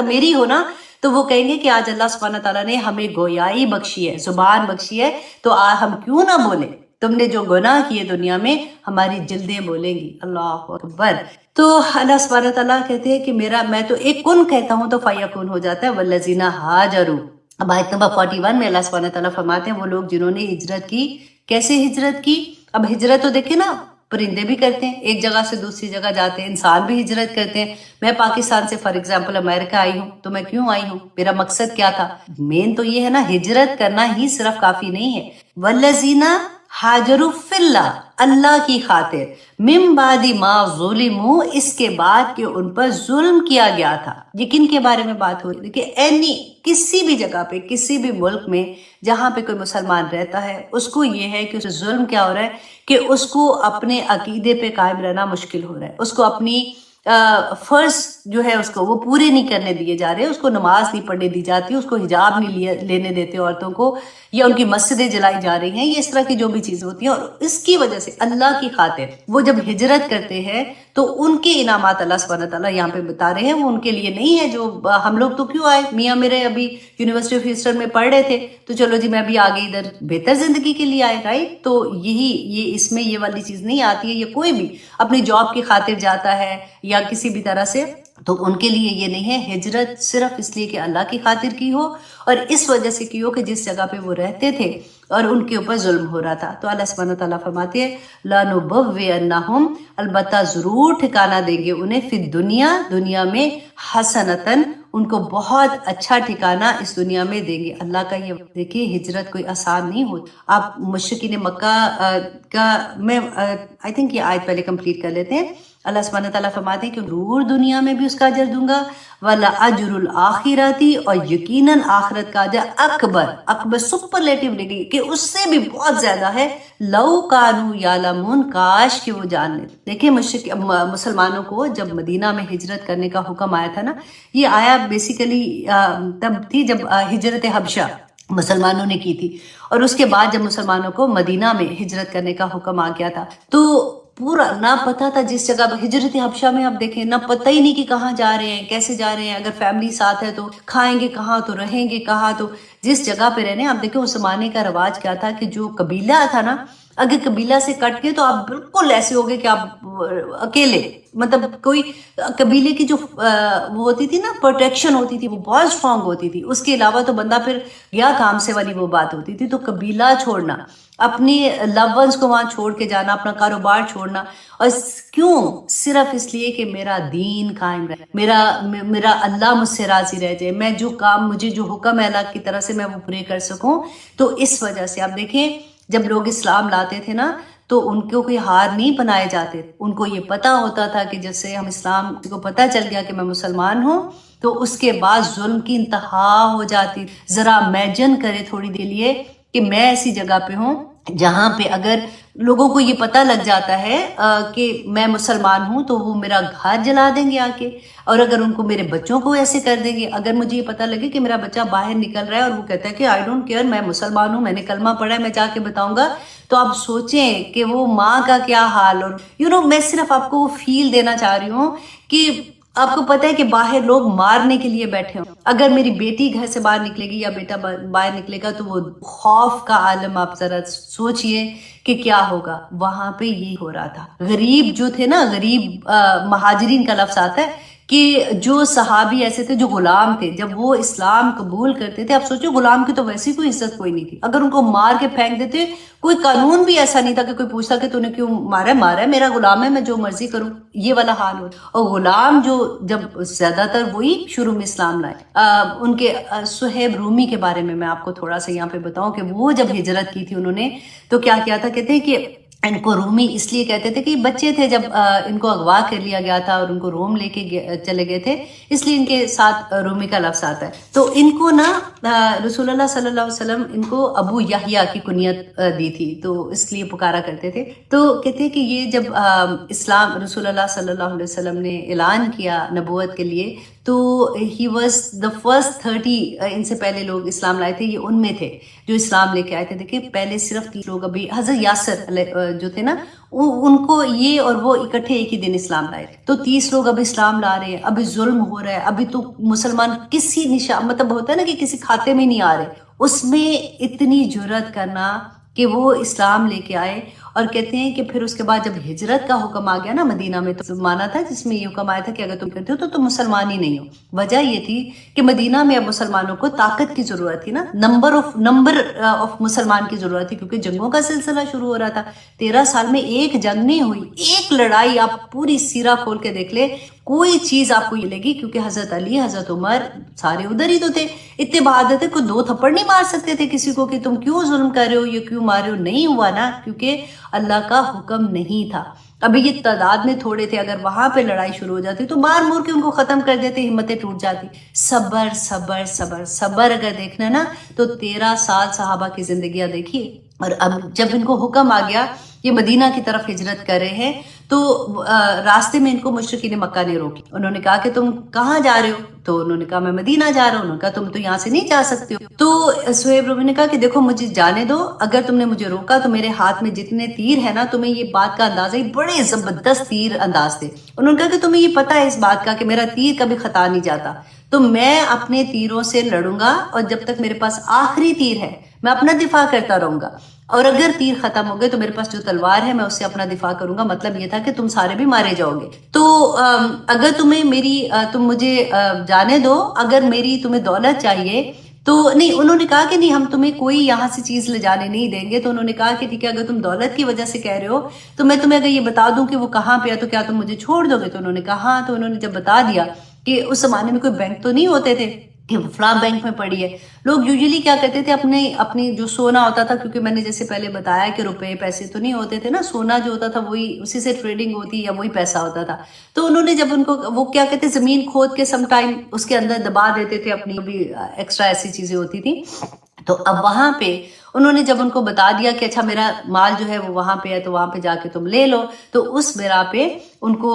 میری ہو نا. تو وہ کہیں گے کہ آج اللہ سبحانہ تعالیٰ نے ہمیں گویائی بخشی ہے, زبان بخشی ہے, تو ہم کیوں نہ بولیں, تم نے جو گناہ کیے دنیا میں, ہماری جلدیں بولیں گی. اللہ اکبر. تو اللہ سبحانہ تعالیٰ کہتے ہیں کہ میں تو ایک کن کہتا ہوں تو فیکون ہو جاتا ہے. والذین ہاجروا, اب آیت نمبر 41 میں اللہ سبحانہ تعالیٰ فرماتے ہیں وہ لوگ جنہوں نے ہجرت کی. کیسے ہجرت کی؟ اب ہجرت تو دیکھیں نا, پرندے بھی کرتے ہیں, ایک جگہ سے دوسری جگہ جاتے ہیں, انسان بھی ہجرت کرتے ہیں. میں پاکستان سے فار ایگزامپل امریکہ آئی ہوں, تو میں کیوں آئی ہوں, میرا مقصد کیا تھا؟ مین تو یہ ہے نا, ہجرت کرنا ہی صرف کافی نہیں ہے. والذین ہاجروا فی اللہ, اللہ کی خاطر, من بعد ما ظلموا, اس کے بعد کہ ان پر ظلم کیا گیا تھا. یہ کن کے بارے میں بات ہو رہی ہے کہ کسی بھی جگہ پہ, کسی بھی ملک میں جہاں پہ کوئی مسلمان رہتا ہے, اس کو یہ ہے کہ اسے ظلم کیا ہو رہا ہے, کہ اس کو اپنے عقیدے پہ قائم رہنا مشکل ہو رہا ہے, اس کو اپنی فرض جو ہے اس کو وہ پورے نہیں کرنے دیے جا رہے, اس کو نماز نہیں پڑھنے دی جاتی, اس کو حجاب نہیں لینے دیتے عورتوں کو, یا ان کی مسجدیں جلائی جا رہی ہیں, یہ اس طرح کی جو بھی چیزیں ہوتی ہیں. اور اس کی وجہ سے اللہ کی خاطر وہ جب ہجرت کرتے ہیں تو ان کے انعامات اللہ سبحانہ تعالیٰ یہاں پہ بتا رہے ہیں, وہ ان کے لیے نہیں ہے. جو ہم لوگ تو کیوں آئے, میاں میرے ابھی یونیورسٹی آف ہیوسٹن میں پڑھ رہے تھے, تو چلو جی میں ابھی آگے ادھر بہتر زندگی کے لیے آئے, رائٹ. تو یہ اس میں یہ والی چیز نہیں آتی ہے. یہ کوئی بھی اپنی جاب کی خاطر جاتا ہے یا کسی بھی طرح سے, تو ان کے لیے یہ نہیں ہے. ہجرت صرف اس لیے کہ اللہ کی خاطر کی ہو, اور اس وجہ سے کی ہو کہ جس جگہ پہ وہ رہتے تھے اور ان کے اوپر ظلم ہو رہا تھا. تو اللہ سبحانہ تعالیٰ فرماتے ہیں لَنُبَوِّئَنَّهُمْ, البتہ ضرور ٹھکانہ دیں گے انہیں, فی دنیا میں, حسنتاً, ان کو بہت اچھا ٹھکانہ اس دنیا میں دیں گے. اللہ کا یہ دیکھیے, ہجرت کوئی آسان نہیں ہوتی. آپ مشرکین مکہ کا, میں آئی تھنک یہ آیت پہلے کمپلیٹ کر لیتے ہیں. اللہ سبحانہ تعالیٰ فرماتے ہیں کہ ضرور دنیا میں بھی اس کا اجر دوں گا, وَلَأَجْرُ الْآخِرَةِ, اور یقیناً آخرت کا اجر اکبر سپرلیٹیو ڈگری, کہ اس سے بھی بہت زیادہ ہے. لَوْ كَانُوا يَعْلَمُونَ, کاش کہ وہ جان لیں. دیکھیں مسلمانوں کو جب مدینہ میں ہجرت کرنے کا حکم آیا تھا نا, یہ آیا بیسیکلی تب تھی جب ہجرت حبشہ مسلمانوں نے کی تھی, اور اس کے بعد جب مسلمانوں کو مدینہ میں ہجرت کرنے کا حکم آ گیا تھا, تو پورا نہ پتہ تھا جس جگہ ہجرت حبشہ میں, آپ دیکھیں نہ پتہ ہی نہیں کہ کہاں جا رہے ہیں, کیسے جا رہے ہیں, اگر فیملی ساتھ ہے تو کھائیں گے کہاں, تو رہیں گے کہاں. تو جس جگہ پہ رہنے, آپ دیکھیں اس زمانے کا رواج کیا تھا کہ جو قبیلہ تھا نا, اگر قبیلہ سے کٹ گئے تو آپ بالکل ایسے ہو گئے کہ آپ اکیلے, مطلب کوئی قبیلے کی جو وہ ہوتی تھی نا پروٹیکشن ہوتی تھی, وہ بہت اسٹرانگ ہوتی تھی. اس کے علاوہ تو بندہ پھر گیا کام سے والی وہ بات ہوتی تھی. تو قبیلہ چھوڑنا, اپنی لو ونس کو وہاں چھوڑ کے جانا, اپنا کاروبار چھوڑنا, اور کیوں؟ صرف اس لیے کہ میرا دین قائم رہے, میرا اللہ مجھ سے راضی رہ جائے, میں جو کام, مجھے جو حکم ہے اللہ کی طرف سے, میں وہ پورے کر سکوں. تو اس وجہ سے آپ دیکھیں جب لوگ اسلام لاتے تھے نا, تو ان کو کوئی ہار نہیں بنائے جاتے. ان کو یہ پتا ہوتا تھا کہ جیسے ہم اسلام کو پتا چل گیا کہ میں مسلمان ہوں تو اس کے بعد ظلم کی انتہا ہو جاتی. ذرا امیجن کرے تھوڑی دیر لیے کہ میں ایسی جگہ پہ ہوں جہاں پہ اگر لوگوں کو یہ پتہ لگ جاتا ہے کہ میں مسلمان ہوں تو وہ میرا گھر جلا دیں گے آ کے, اور اگر ان کو میرے بچوں کو ایسے کر دیں گے. اگر مجھے یہ پتہ لگے کہ میرا بچہ باہر نکل رہا ہے اور وہ کہتا ہے کہ آئی ڈونٹ کیئر, میں مسلمان ہوں, میں نے کلمہ پڑھا ہے, میں جا کے بتاؤں گا, تو آپ سوچیں کہ وہ ماں کا کیا حال. اور میں صرف آپ کو وہ فیل دینا چاہ رہی ہوں کہ آپ کو پتہ ہے کہ باہر لوگ مارنے کے لیے بیٹھے ہوں. اگر میری بیٹی گھر سے باہر نکلے گی یا بیٹا باہر نکلے گا تو وہ خوف کا عالم, آپ ذرا سوچئے کہ کیا ہوگا. وہاں پہ یہی ہو رہا تھا. غریب جو تھے نا, غریب مہاجرین کا لفظ آتا ہے کہ جو صحابی ایسے تھے جو غلام تھے, جب وہ اسلام قبول کرتے تھے, آپ سوچو غلام کی تو ویسی کوئی عزت کوئی نہیں تھی. اگر ان کو مار کے پھینک دیتے, کوئی قانون بھی ایسا نہیں تھا کہ کوئی پوچھتا کہ تو نے کیوں مارا ہے, میرا غلام ہے, میں جو مرضی کروں, یہ والا حال ہو. اور غلام جو جب زیادہ تر وہی شروع میں اسلام لائے. ان کے صہیب رومی کے بارے میں آپ کو تھوڑا سا یہاں پہ بتاؤں کہ وہ جب ہجرت کی تھی انہوں نے تو کیا کیا تھا. کہتے ہیں کہ ان کو رومی اس لیے کہتے تھے کہ بچے تھے جب ان کو اغوا کر لیا گیا تھا اور ان کو روم لے کے چلے گئے تھے, اس لیے ان کے ساتھ رومی کا لفظ آتا ہے. تو ان کو نا رسول اللہ صلی اللہ علیہ وسلم ان کو ابو یحییٰ کی کنیت دی تھی, تو اس لیے پکارا کرتے تھے. تو کہتے ہیں کہ یہ جب اسلام رسول اللہ صلی اللہ علیہ وسلم نے اعلان کیا نبوت کے لیے تو ہی واز دا فرسٹ 30, ان سے پہلے لوگ اسلام لائے تھے, یہ ان میں تھے جو اسلام لے کے آئے تھے. دیکھیں پہلے صرف 30 لوگ, ابھی حضرت یاسر جو تھے نا ان کو یہ اور وہ اکٹھے ایک ہی دن اسلام لائے تھے. تو 30 لوگ اب اسلام لا رہے ہیں, ابھی ظلم ہو رہا ہے, ابھی تو مسلمان کسی مطلب ہوتا ہے نا کہ کسی کھاتے میں نہیں آ رہے. اس میں اتنی جرأت کرنا کہ وہ اسلام لے کے آئے. اور کہتے ہیں کہ پھر اس کے بعد جب ہجرت کا حکم آ گیا نا مدینہ میں, تو مانا تھا جس میں یہ حکم آیا تھا کہ اگر تم کرتے ہو تو تم مسلمان ہی نہیں ہو. وجہ یہ تھی کہ مدینہ میں اب مسلمانوں کو طاقت کی ضرورت تھی نا, نمبر آف مسلمان کی ضرورت تھی, کیونکہ جنگوں کا سلسلہ شروع ہو رہا تھا. 13 سال میں ایک جنگ نہیں ہوئی, ایک لڑائی. آپ پوری سیرہ کھول کے دیکھ لے, کوئی چیز آپ کو یہ لگی, کیونکہ حضرت علی حضرت عمر سارے ادھر ہی تو تھے, اتنے بہادر تھے, کوئی 2 تھپڑ نہیں مار سکتے تھے کسی کو کہ تم کیوں ظلم کر رہے ہو, یہ کیوں مار رہے ہو. نہیں ہوا نا, کیونکہ اللہ کا حکم نہیں تھا. ابھی یہ تعداد میں تھوڑے تھے, اگر وہاں پہ لڑائی شروع ہو جاتی تو مار مور کے ان کو ختم کر دیتے, ہمتیں ٹوٹ جاتی. صبر صبر صبر صبر اگر دیکھنا نا تو 13 سال صحابہ کی زندگیاں دیکھیے. اور اب جب ان کو حکم آ گیا یہ مدینہ کی طرف ہجرت کر رہے ہیں تو راستے میں ان کو مشرکین مکہ نے روکی. انہوں نے کہا کہ تم کہاں جا رہے ہو, تو انہوں نے کہا میں مدینہ جا رہا ہوں. انہوں نے کہا تم تو یہاں سے نہیں جا سکتے ہو. تو صہیب رومی نے کہا کہ دیکھو مجھے جانے دو, اگر تم نے مجھے روکا تو میرے ہاتھ میں جتنے تیر ہیں نا, تمہیں یہ بات کا اندازہ ہے, بڑے زبردست تیر انداز تھے. انہوں نے کہا کہ تمہیں یہ پتہ ہے اس بات کا کہ میرا تیر کبھی خطا نہیں جاتا, تو میں اپنے تیروں سے لڑوں گا اور جب تک میرے پاس آخری تیر ہے میں اپنا دفاع کرتا رہوں گا, اور اگر تیر ختم ہو گئے تو میرے پاس جو تلوار ہے میں اس سے اپنا دفاع کروں گا. مطلب یہ تھا کہ تم سارے بھی مارے جاؤ گے. تو اگر تم مجھے جانے دو, اگر میری تمہیں دولت چاہیے تو نہیں. انہوں نے کہا کہ نہیں, ہم تمہیں کوئی یہاں سے چیز لے جانے نہیں دیں گے. تو انہوں نے کہا کہ ٹھیک ہے, اگر تم دولت کی وجہ سے کہہ رہے ہو تو میں تمہیں اگر یہ بتا دوں کہ وہ کہاں پہ ہے تو کیا تم مجھے چھوڑ دو گے. تو انہوں نے کہا ہاں. تو انہوں نے جب بتا دیا کہ اس زمانے میں کوئی بینک تو نہیں ہوتے تھے کہ فلاں بینک میں پڑی ہے. لوگ یوزلی کیا کرتے تھے, اپنی جو سونا ہوتا تھا, کیونکہ میں نے جیسے پہلے بتایا کہ روپے پیسے تو نہیں ہوتے تھے نا, سونا جو ہوتا تھا وہی, اسی سے ٹریڈنگ ہوتی یا وہی پیسہ ہوتا تھا. تو انہوں نے جب ان کو وہ کیا کہتے زمین کھود کے سم ٹائم اس کے اندر دبا دیتے تھے, اپنی بھی ایکسٹرا ایسی چیزیں ہوتی تھیں. تو اب وہاں پہ انہوں نے جب ان کو بتا دیا کہ اچھا میرا مال جو ہے وہ وہاں پہ ہے تو وہاں پہ جا کے تم لے لو, تو اس میرا پہ ان کو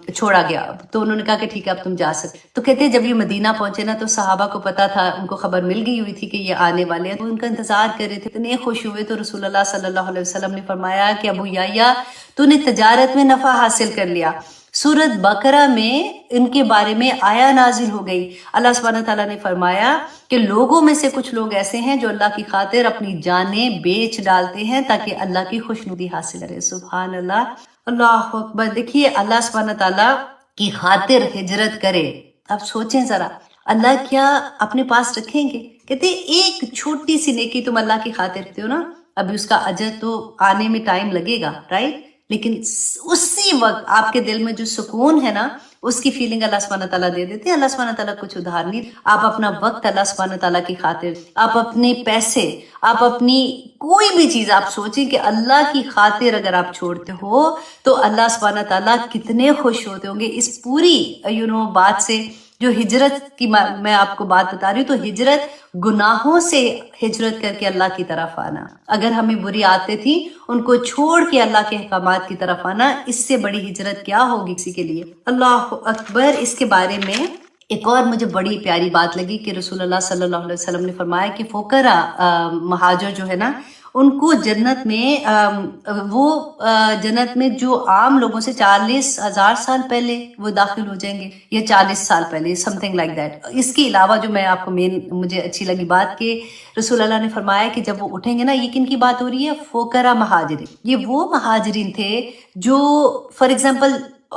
چھوڑا گیا. تو انہوں نے کہا کہ ٹھیک ہے اب تم جا سکتے. تو کہتے ہیں جب یہ مدینہ پہنچے نا تو صحابہ کو پتا تھا, ان کو خبر مل گئی ہوئی تھی کہ یہ آنے والے ہیں, تو ان کا انتظار کر رہے تھے. اتنے خوش ہوئے تو رسول اللہ صلی اللہ علیہ وسلم نے فرمایا کہ ابو یحییٰ تو نے تجارت میں نفع حاصل کر لیا. سورۃ بقرہ میں ان کے بارے میں آیا نازل ہو گئی. اللہ سبحانہ تعالیٰ نے فرمایا کہ لوگوں میں سے کچھ لوگ ایسے ہیں جو اللہ کی خاطر اپنی جانیں بیچ ڈالتے ہیں تاکہ اللہ کی خوشنودی حاصل کرے. سبحان اللہ, اللہ اکبر. دیکھیے اللہ سبحانہ تعالیٰ کی خاطر ہجرت کرے. اب سوچیں ذرا, اللہ کیا اپنے پاس رکھیں گے؟ کہتے ایک چھوٹی سی نیکی تم اللہ کی خاطر کرتے ہو نا, ابھی اس کا اجر تو آنے میں ٹائم لگے گا, رائٹ, لیکن اسی وقت آپ کے دل میں جو سکون ہے نا اس کی فیلنگ اللہ سبحانہ تعالیٰ دے دیتے ہیں. اللہ سبحانہ تعالیٰ کچھ ادھار نہیں. آپ اپنا وقت اللہ سبحانہ تعالیٰ کی خاطر، آپ اپنے پیسے، آپ اپنی کوئی بھی چیز آپ سوچیں کہ اللہ کی خاطر اگر آپ چھوڑتے ہو تو اللہ سبحانہ تعالیٰ کتنے خوش ہوتے ہوں گے اس پوری بات سے. جو ہجرت کی میں آپ کو بات بتا رہی ہوں، تو ہجرت گناہوں سے ہجرت کر کے اللہ کی طرف آنا. اگر ہمیں بری عادتیں تھیں ان کو چھوڑ کے اللہ کے احکامات کی طرف آنا، اس سے بڑی ہجرت کیا ہوگی کسی کے لیے. اللہ اکبر. اس کے بارے میں ایک اور مجھے بڑی پیاری بات لگی کہ رسول اللہ صلی اللہ علیہ وسلم نے فرمایا کہ فقراء مہاجر جو ہے نا، ان کو جنت میں جو عام لوگوں سے 40,000 سال پہلے وہ داخل ہو جائیں گے، یا 40 سال پہلے، سم تھنگ لائک دیٹ. اس کے علاوہ جو میں آپ کو مجھے اچھی لگی بات کہ رسول اللہ نے فرمایا کہ جب وہ اٹھیں گے نا، یہ کن کی بات ہو رہی ہے؟ فقراء مہاجرین. یہ وہ مہاجرین تھے جو فار ایگزامپل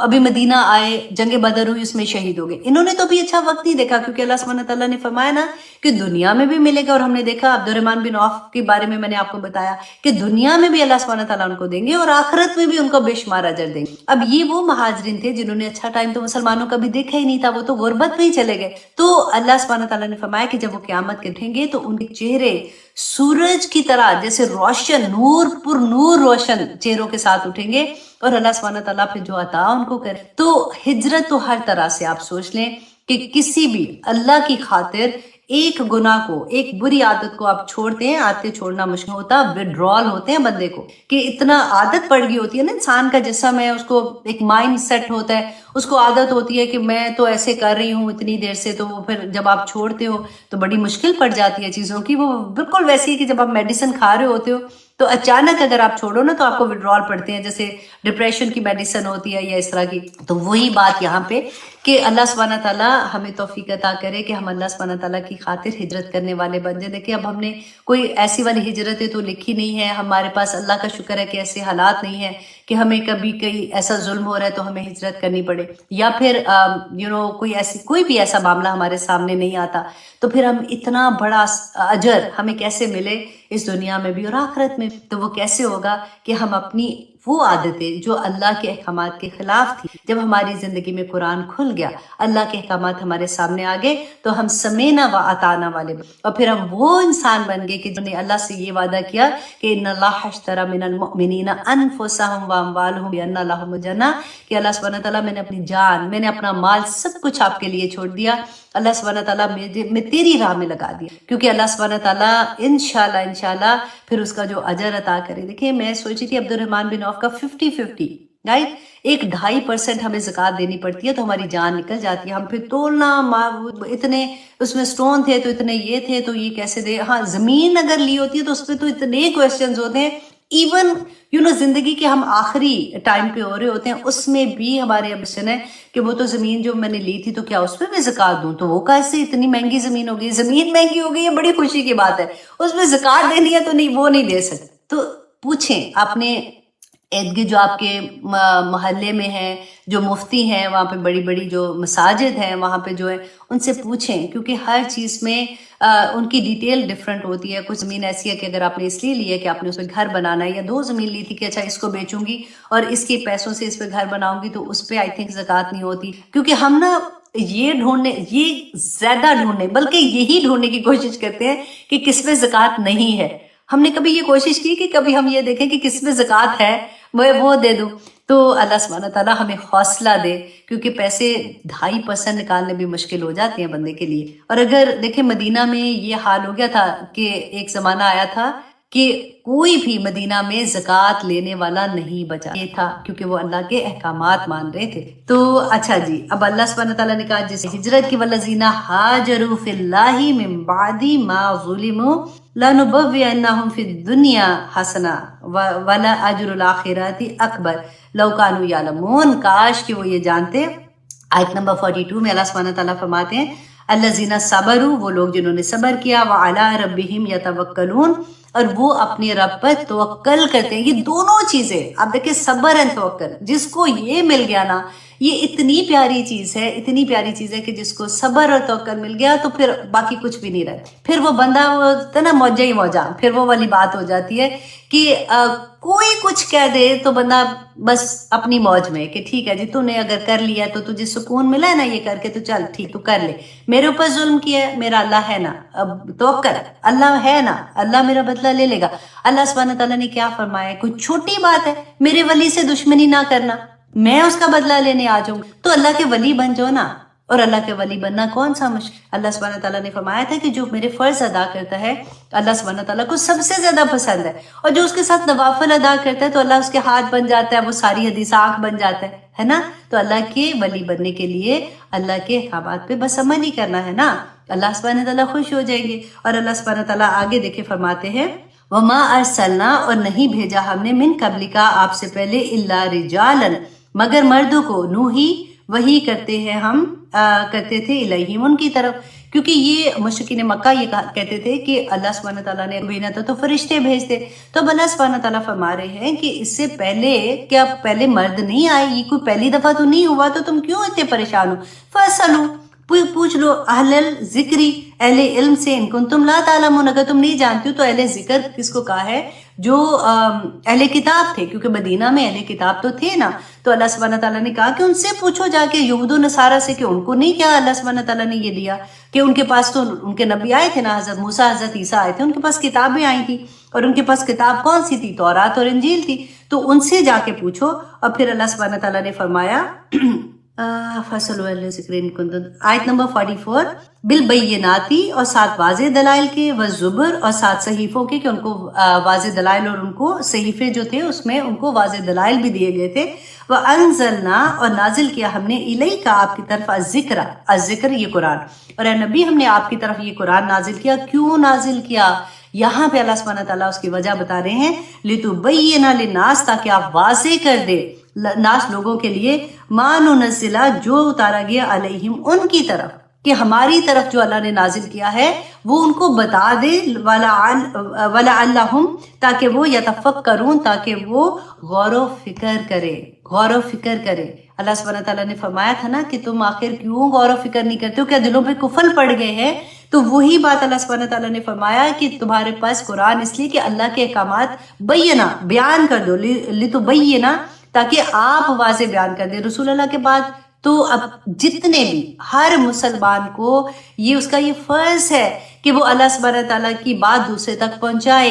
ابھی مدینہ آئے، جنگ بدر ہوئی، اس میں شہید ہو گئے. انہوں نے تو بھی اچھا وقت نہیں دیکھا، کیونکہ اللہ سبحانہ تعالیٰ نے فرمایا نا کہ دنیا میں بھی ملے گا. اور ہم نے دیکھا عبد الرحمن بن عوف کے بارے میں نے آپ کو بتایا کہ دنیا میں بھی اللہ سبحانہ تعالیٰ ان کو دیں گے اور آخرت میں بھی ان کو بے شمار اجر دیں گے. اب یہ وہ مہاجرین تھے جنہوں نے اچھا ٹائم تو مسلمانوں کا بھی دیکھا ہی نہیں تھا، وہ تو غربت میں ہی چلے گئے. تو اللہ سبحانہ تعالیٰ نے فرمایا کہ جب وہ قیامت کے اٹھیں گے تو ان کے چہرے سورج کی طرح جیسے روشن، نور پر نور روشن چہروں کے ساتھ اٹھیں گے، اور اللہ سبحانہ تعالیٰ پھر جو عطا ان کو کرے. تو ہجرت تو ہر طرح سے آپ سوچ لیں کہ کسی بھی اللہ کی خاطر ایک گناہ کو، ایک بری عادت کو آپ چھوڑتے ہیں. عادتیں چھوڑنا مشکل ہوتا، وڈرال ہوتے ہیں بندے کو، کہ اتنا عادت پڑ گئی ہوتی ہے نا. انسان کا جسم ہے، اس کو ایک مائنڈ سیٹ ہوتا ہے، اس کو عادت ہوتی ہے کہ میں تو ایسے کر رہی ہوں اتنی دیر سے. تو وہ پھر جب آپ چھوڑتے ہو تو بڑی مشکل پڑ جاتی ہے چیزوں کی. وہ بالکل ویسی ہے کہ جب آپ میڈیسن کھا رہے ہوتے ہو تو اچانک اگر آپ چھوڑو نا تو آپ کو وڈرال پڑتے ہیں، جیسے ڈپریشن کی میڈیسن ہوتی ہے یا اس طرح کی. تو وہی بات یہاں پہ کہ اللہ سبحانہ تعالیٰ ہمیں توفیق عطا کرے کہ ہم اللہ سبحانہ تعالیٰ کی خاطر ہجرت کرنے والے بن جائیں. دیکھیں اب ہم نے کوئی ایسی والی ہجرتیں تو لکھی نہیں ہے، ہمارے پاس اللہ کا شکر ہے کہ ایسے حالات نہیں ہیں کہ ہمیں کبھی کہیں ایسا ظلم ہو رہا ہے تو ہمیں ہجرت کرنی پڑے، یا پھر کوئی بھی ایسا معاملہ ہمارے سامنے نہیں آتا. تو پھر ہم اتنا بڑا اجر ہمیں کیسے ملے اس دنیا میں بھی اور آخرت میں؟ تو وہ کیسے ہوگا کہ ہم اپنی وہ عادتیں جو اللہ کے احکامات کے خلاف تھی، جب ہماری زندگی میں قرآن کھل گیا، اللہ کے احکامات ہمارے سامنے آ گئے، تو ہم سمینا و اطعنا والے اور پھر ہم وہ انسان بن گئے کہ جنہوں نے اللہ سے یہ وعدہ کیا کہ ان اللہ اشتری من المؤمنین انفسهم واموالهم بان لهم الجنہ، کہ اللہ سبحانہ تعالیٰ میں نے اپنی جان، میں نے اپنا مال سب کچھ آپ کے لیے چھوڑ دیا. اللہ سبحانہ تعالیٰ میں تیری راہ میں لگا دیا، کیونکہ اللہ سبحانہ تعالیٰ انشاءاللہ پھر اس کا جو اجر عطا کرے. دیکھیں میں سوچی تھی عبد الرحمن بن عوف کا 50-50 رائٹ، 1.5% ہمیں زکوٰۃ دینی پڑتی ہے تو ہماری جان نکل جاتی ہے. ہم پھر تولنا، اتنے اس میں سٹون تھے تو اتنے یہ تھے تو یہ کیسے دے. ہاں زمین اگر لی ہوتی ہے تو اس پہ تو اتنے کویسچنز ہوتے ہیں. ایون زندگی کے ہم آخری ٹائم پہ ہو رہے ہوتے ہیں، اس میں بھی ہمارے ایمبیشن ہے کہ وہ تو زمین جو میں نے لی تھی تو کیا اس پہ بھی زکوٰۃ دوں؟ تو وہ کیسے اتنی مہنگی زمین ہو گئی؟ زمین مہنگی ہو گئی ہے، بڑی خوشی کی بات ہے، اس میں زکوٰۃ دینی ہے تو نہیں، وہ نہیں دے سکتے. تو پوچھیں آپ نے ارد گرد جو آپ کے محلے میں ہیں، جو مفتی ہیں، وہاں پہ بڑی بڑی جو مساجد ہیں وہاں پہ جو ہے ان سے پوچھیں، کیونکہ ہر چیز میں ان کی ڈیٹیل ڈفرینٹ ہوتی ہے. کچھ زمین ایسی ہے کہ اگر آپ نے اس لیے لی ہے کہ آپ نے اس پہ گھر بنانا ہے، یا 2 زمین لی تھی کہ اچھا اس کو بیچوں گی اور اس کے پیسوں سے اس پہ گھر بناؤں گی، تو اس پہ آئی تھنک زکوٰۃ نہیں ہوتی. کیونکہ ہم نا یہ زیادہ ڈھونڈنے بلکہ یہی ڈھونڈنے کی کوشش کرتے ہیں کہ کس پہ زکوٰۃ نہیں ہے. ہم نے کبھی یہ کوشش کی کہ کبھی ہم یہ دیکھیں کہ کس پہ زکوٰۃ ہے میں وہ دے دوں. تو اللہ سبحانہ تعالیٰ ہمیں حوصلہ دے، کیونکہ پیسے 2.5% نکالنے بھی مشکل ہو جاتے ہیں بندے کے لیے. اور اگر دیکھیں مدینہ میں یہ حال ہو گیا تھا کہ ایک زمانہ آیا تھا کہ کوئی بھی مدینہ میں زکوٰۃ لینے والا نہیں بچا یہ تھا، کیونکہ وہ اللہ کے احکامات مان رہے تھے. تو اچھا جی، اب اللہ سبحانہ تعالیٰ نے کہا جیسے ہجرت کی والذین ہاجروا فی اللہ من بعد ما ظلموا لنبوئنہم فی الدنیا حسنہ ولأجر الآخرۃ اکبر لو کانوا یعلمون. کاش کہ وہ یہ جانتے. آیت نمبر 42 میں اللہ سبحانہ تعالیٰ فرماتے ہیں الذین صبروا، وہ لوگ جنہوں نے صبر کیا، وعلی ربہم یتوکلون، اور وہ اپنے رب پر توکل کرتے ہیں. یہ دونوں چیزیں آپ دیکھیں، صبر اور توکل، جس کو یہ مل گیا نا، یہ اتنی پیاری چیز ہے، اتنی پیاری چیز ہے کہ جس کو صبر اور توکل مل گیا تو پھر باقی کچھ بھی نہیں رہتا. پھر وہ بندہ ہوتا نا موجہ ہی موجہ، پھر وہ والی بات ہو جاتی ہے کہ کوئی کچھ کہہ دے تو بندہ بس اپنی موج میں کہ ٹھیک ہے جی، تو نے اگر کر لیا تو تجھے سکون ملا ہے نا یہ کر کے، تو چل ٹھیک، تو کر لے. میرے اوپر ظلم کیا ہے، میرا اللہ ہے نا، اب توکل، اللہ ہے نا، اللہ میرا بدلہ لے لے گا. اللہ سبحانہ تعالیٰ نے کیا فرمایا؟ کوئی چھوٹی بات ہے میرے ولی سے دشمنی نہ کرنا، میں اس کا بدلہ لینے آ جاؤں، تو اللہ کے ولی بن جاؤ نا. اور اللہ کے ولی بننا کون سا مشکل. اللہ سبحانہ تعالیٰ نے فرمایا تھا کہ جو میرے فرض ادا کرتا ہے اللہ سبحانہ تعالیٰ کو سب سے زیادہ پسند ہے، اور جو اس کے ساتھ نوافل ادا کرتا ہے تو اللہ اس کے ہاتھ بن جاتا ہے، وہ ساری حدیث آنکھ بن جاتا ہے نا. تو اللہ کے ولی بننے کے لیے اللہ کے احکامات پہ بس عمل ہی کرنا ہے نا، اللہ سبحانہ تعالیٰ خوش ہو جائیں گے. اور اللہ سبحانہ تعالیٰ آگے دیکھے فرماتے ہیں وما ارسلنا، اور نہیں بھیجا ہم نے من قبلک، آپ سے پہلے، الا رجالا، مگر مردوں کو، نوحی، وہی کرتے ہیں ہم، کرتے تھے الیہم، ان کی طرف. کیونکہ یہ مشرکین مکہ یہ کہتے تھے کہ اللہ سبحانہ تعالیٰ نے بھیجنا تھا تو فرشتے بھیجتے. تو اب اللہ سبحانہ تعالیٰ فرما رہے ہیں کہ اس سے پہلے کیا پہلے مرد نہیں آئے؟ یہ کوئی پہلی دفعہ تو نہیں ہوا، تو تم کیوں اتنے پریشان ہو؟ فاسألوا، پوچھ لو، اہل الذکری، اہل علم سے، ان کنتم لا تعلمون، اگر تم نہیں جانتی ہو. تو اہل ذکر کس کو کہا ہے؟ جو اہل کتاب تھے، کیونکہ مدینہ میں اہل کتاب تو تھے نا. تو اللہ سبحانہ تعالیٰ نے کہا کہ ان سے پوچھو جا کے، یہود و نصارہ سے، کہ ان کو نہیں کیا اللہ سبحانہ تعالیٰ نے یہ دیا کہ ان کے پاس تو ان کے نبی آئے تھے نا، حضرت موسیٰ، حضرت عیسیٰ آئے تھے، ان کے پاس کتابیں آئی تھی، اور ان کے پاس کتاب کون سی تھی؟ تورات اور انجیل تھی. تو ان سے جا کے پوچھو. اور پھر اللہ سبحانہ تعالیٰ نے فرمایا فصل آیت نمبر 44، بالبیناتی، اور 7 واضح دلائل کے، والزبر، اور 7 صحیفوں کے، کہ ان کو واضح دلائل، اور ان کو صحیفے جو تھے اس میں ان کو واضح دلائل بھی دیے گئے تھے. وَأَنزَلْنَا، اور نازل کیا ہم نے، الیک، آپ کی طرف، الذکر، الذکر یہ قرآن. اور اے نبی ہم نے آپ کی طرف یہ قرآن نازل کیا. کیوں نازل کیا؟ یہاں پہ اللہ سبحانہ تعالیٰ اس کی وجہ بتا رہے ہیں، لِتُبَيِّنَ لِلنَّاسِ، تاکہ آپ واضح کر دے ناس لوگوں کے لیے، ما ننزلہ، جو اتارا گیا، علیہم، ان کی طرف، کہ ہماری طرف جو اللہ نے نازل کیا ہے وہ ان کو بتا دے، وَلَعَلَّهُمْ، تاکہ وہ یتفکرون، تاکہ وہ غور و فکر کرے، غور و فکر کرے. اللہ سبحانہ تعالیٰ نے فرمایا تھا نا کہ تم آخر کیوں غور و فکر نہیں کرتے ہو؟ کیا دلوں پہ کفل پڑ گئے ہیں؟ تو وہی بات اللہ سبحانہ تعالیٰ نے فرمایا کہ تمہارے پاس قرآن اس لیے کہ اللہ کے احکامات بینہ، بیان کر دو، لتبینہ، تاکہ آپ واضح بیان کر دیں. رسول اللہ کے بعد تو اب جتنے بھی، ہر مسلمان کو یہ اس کا یہ فرض ہے کہ وہ اللہ سبحانہ تعالیٰ کی بات دوسرے تک پہنچائے.